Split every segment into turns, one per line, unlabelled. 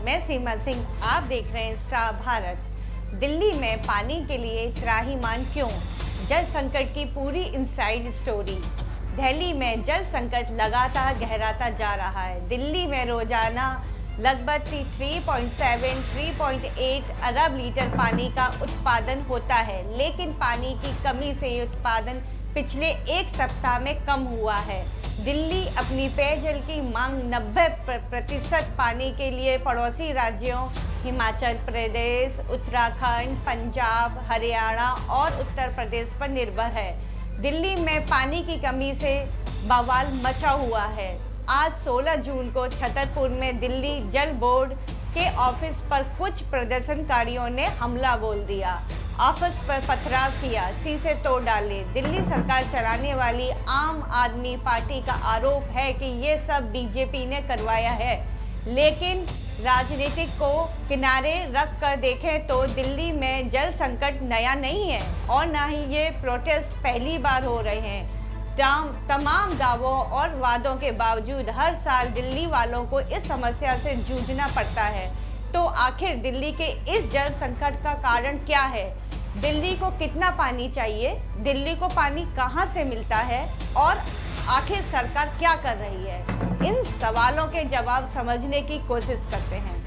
मैं सीमा सिंह, आप देख रहे हैं स्टार भारत। दिल्ली में पानी के लिए त्राहिमाम क्यों? जल संकट की पूरी इनसाइड स्टोरी। दिल्ली में जल संकट लगातार गहराता जा रहा है। दिल्ली में रोजाना लगभग 3.8 अरब लीटर पानी का उत्पादन होता है, लेकिन पानी की कमी से उत्पादन पिछले एक सप्ताह में कम हुआ है। दिल्ली अपनी पेयजल की मांग 90% पानी के लिए पड़ोसी राज्यों हिमाचल प्रदेश, उत्तराखंड, पंजाब, हरियाणा और उत्तर प्रदेश पर निर्भर है। दिल्ली में पानी की कमी से बवाल मचा हुआ है। आज 16 जून को छतरपुर में दिल्ली जल बोर्ड के ऑफिस पर कुछ प्रदर्शनकारियों ने हमला बोल दिया, ऑफिस पर पथराव किया, शीशे तोड़ डाले। दिल्ली सरकार चलाने वाली आम आदमी पार्टी का आरोप है कि ये सब बीजेपी ने करवाया है, लेकिन राजनीतिक को किनारे रख कर देखें तो दिल्ली में जल संकट नया नहीं है और ना ही ये प्रोटेस्ट पहली बार हो रहे हैं। तमाम दावों और वादों के बावजूद हर साल दिल्ली वालों को इस समस्या से जूझना पड़ता है। तो आखिर दिल्ली के इस जल संकट का कारण क्या है? दिल्ली को कितना पानी चाहिए? दिल्ली को पानी कहां से मिलता है? और आखिर सरकार क्या कर रही है? इन सवालों के जवाब समझने की कोशिश करते हैं।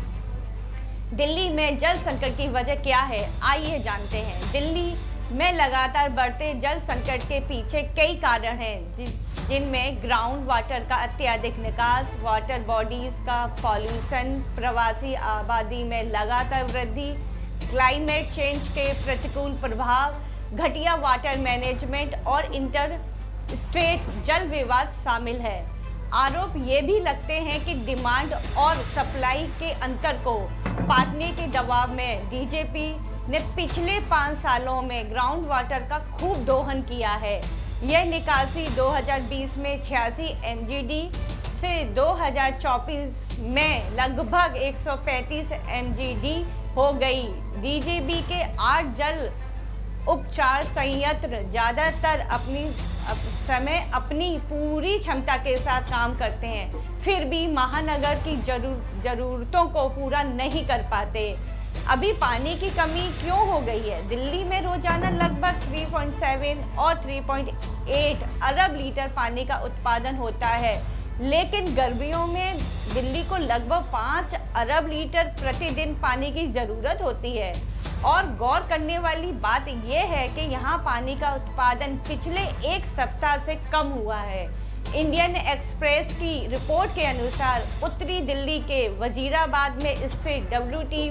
दिल्ली में जल संकट की वजह क्या है, आइए जानते हैं। दिल्ली में लगातार बढ़ते जल संकट के पीछे कई कारण हैं, जिनमें ग्राउंड वाटर का अत्यधिक निकास, वाटर बॉडीज का पॉल्यूशन, प्रवासी आबादी में लगातार वृद्धि, क्लाइमेट चेंज के प्रतिकूल प्रभाव, घटिया वाटर मैनेजमेंट और इंटर स्टेट जल विवाद शामिल है। आरोप ये भी लगते हैं कि डिमांड और सप्लाई के अंतर को पाटने के दबाव में बीजेपी ने पिछले 5 सालों में ग्राउंड वाटर का खूब दोहन किया है। यह निकासी 2020 में 86 MGD से 2024 में लगभग 135 MGD हो गई। बीजेपी के 8 जल उपचार संयंत्र ज़्यादातर अपनी पूरी क्षमता के साथ काम करते हैं, फिर भी महानगर की ज़रूरतों को पूरा नहीं कर पाते। अभी पानी की कमी क्यों हो गई है? दिल्ली में रोजाना लगभग 3.7 और 3.8 अरब लीटर पानी का उत्पादन होता है, लेकिन गर्मियों में दिल्ली को लगभग 5 अरब लीटर प्रतिदिन पानी की ज़रूरत होती है। और गौर करने वाली बात यह है कि यहाँ पानी का उत्पादन पिछले एक सप्ताह से कम हुआ है। इंडियन एक्सप्रेस की रिपोर्ट के अनुसार उत्तरी दिल्ली के वजीराबाद में इससे WT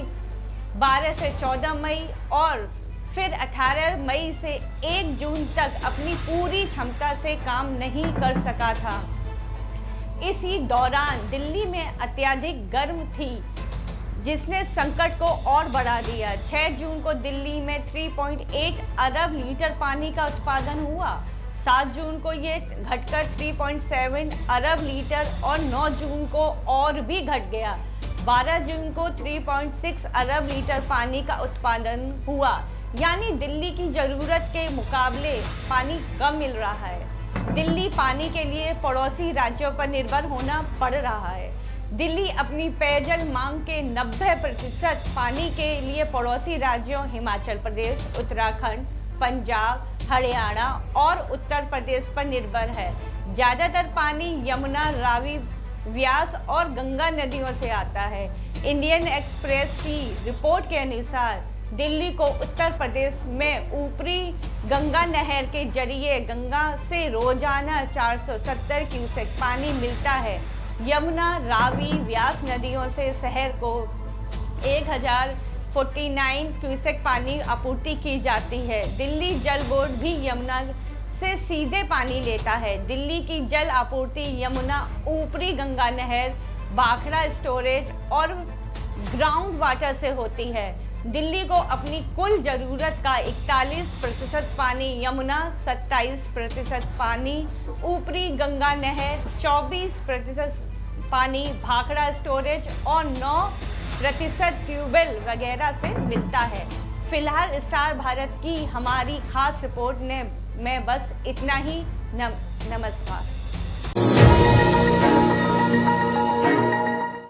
12 से 14 मई और फिर 18 मई से 1 जून तक अपनी पूरी क्षमता से काम नहीं कर सका था। इसी दौरान दिल्ली में अत्यधिक गर्म थी, जिसने संकट को और बढ़ा दिया। 6 जून को दिल्ली में 3.8 अरब लीटर पानी का उत्पादन हुआ। 7 जून को ये घटकर 3.7 अरब लीटर और 9 जून को और भी घट गया। 12 जून को 3.6 अरब लीटर पानी का उत्पादन हुआ, यानी दिल्ली की ज़रूरत के मुकाबले पानी कम मिल रहा है। दिल्ली पानी के लिए पड़ोसी राज्यों पर निर्भर होना पड़ रहा है। दिल्ली अपनी पेयजल मांग के 90% पानी के लिए पड़ोसी राज्यों हिमाचल प्रदेश, उत्तराखंड, पंजाब, हरियाणा और उत्तर प्रदेश पर निर्भर है। ज़्यादातर पानी यमुना, रावी, व्यास और गंगा नदियों से आता है। इंडियन एक्सप्रेस की रिपोर्ट के अनुसार दिल्ली को उत्तर प्रदेश में ऊपरी गंगा नहर के जरिए गंगा से रोजाना 470 क्यूसेक पानी मिलता है। यमुना, रावी, व्यास नदियों से शहर को 1049 क्यूसेक पानी आपूर्ति की जाती है। दिल्ली जल बोर्ड भी यमुना से सीधे पानी लेता है। दिल्ली की जल आपूर्ति यमुना, ऊपरी गंगा नहर, भाखड़ा स्टोरेज और ग्राउंड वाटर से होती है। दिल्ली को अपनी कुल ज़रूरत का 41% पानी यमुना, 27% पानी ऊपरी गंगा नहर, 24% पानी भाखड़ा स्टोरेज और 9% ट्यूबवेल वगैरह से मिलता है। फिलहाल स्टार भारत की हमारी खास रिपोर्ट में बस इतना ही। नमस्कार।